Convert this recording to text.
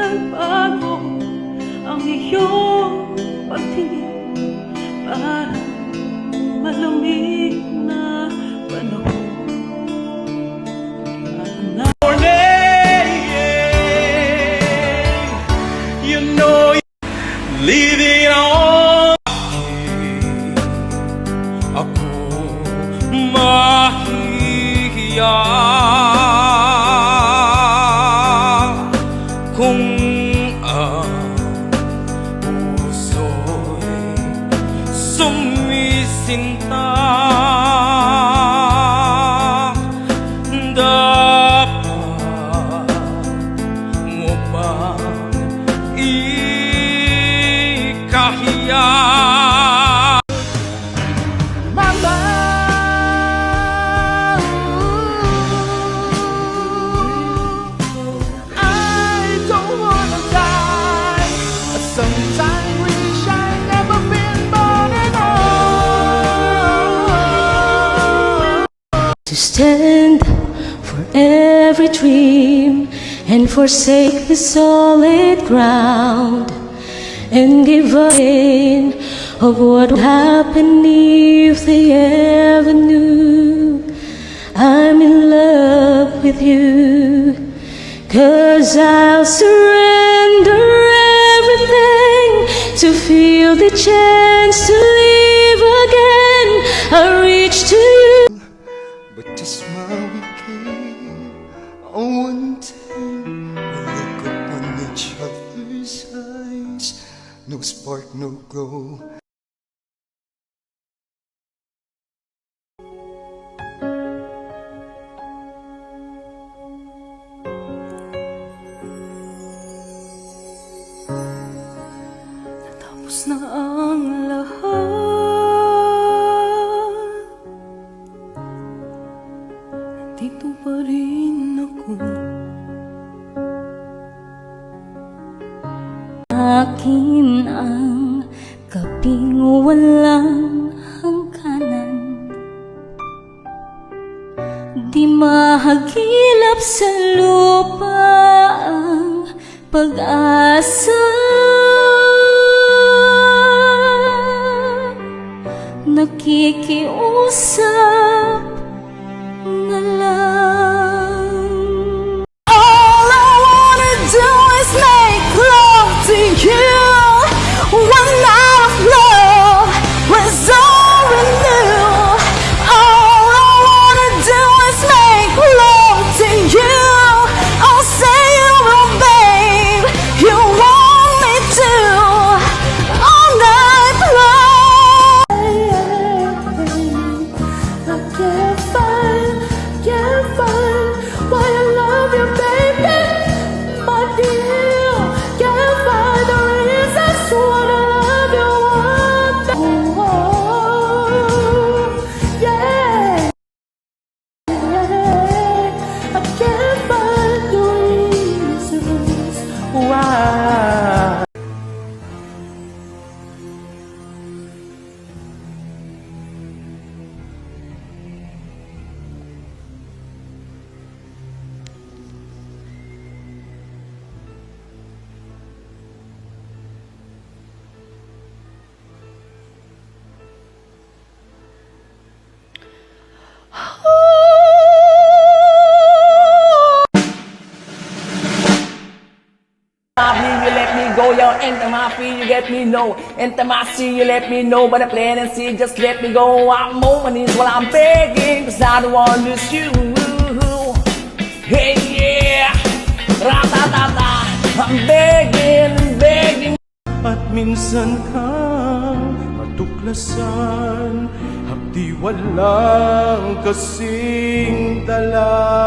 nagbago ang iyong pagtingin, parang malamig na panahon. You know, living on. Ako mahihiya kung ang puso'y sumisinta. Dapat mo bang ikahiya? Mama, I don't wanna die. Sometimes wish I'd never been born at all. To stand for every dream and forsake the solid ground and give in of what would happen if they ever knew I'm in love with you. 'Cause I'll surrender everything to feel the chance to live again. I reach to you. But just smile we came on one time. We look upon each other's eyes. No spark, no glow. Tapos na ang lahat, dito pa rin ako. Akin ang gabing walang hangganan, di mahagilap sa lupa ang pag-asa. Nakikiusap na lang. All I wanna do is make love to you. One night of love was all we knew. All I wanna do is make love to you. Oh, say you will, babe. You want me to all night long. I can't find why I love you, baby, my dear. Can't find the reasons why I love you. Yeah. I can't find the reasons why. You let me go, yo, intimacy, you let me know. Intimacy, you let me know. But the plan and see, just let me go. I'm on my knees while I'm begging, 'cause I don't want to lose you. Hey, yeah, ra-ta-ta-ta, I'm begging. At minsan kang matuklasan, hapdi walang kasing dala.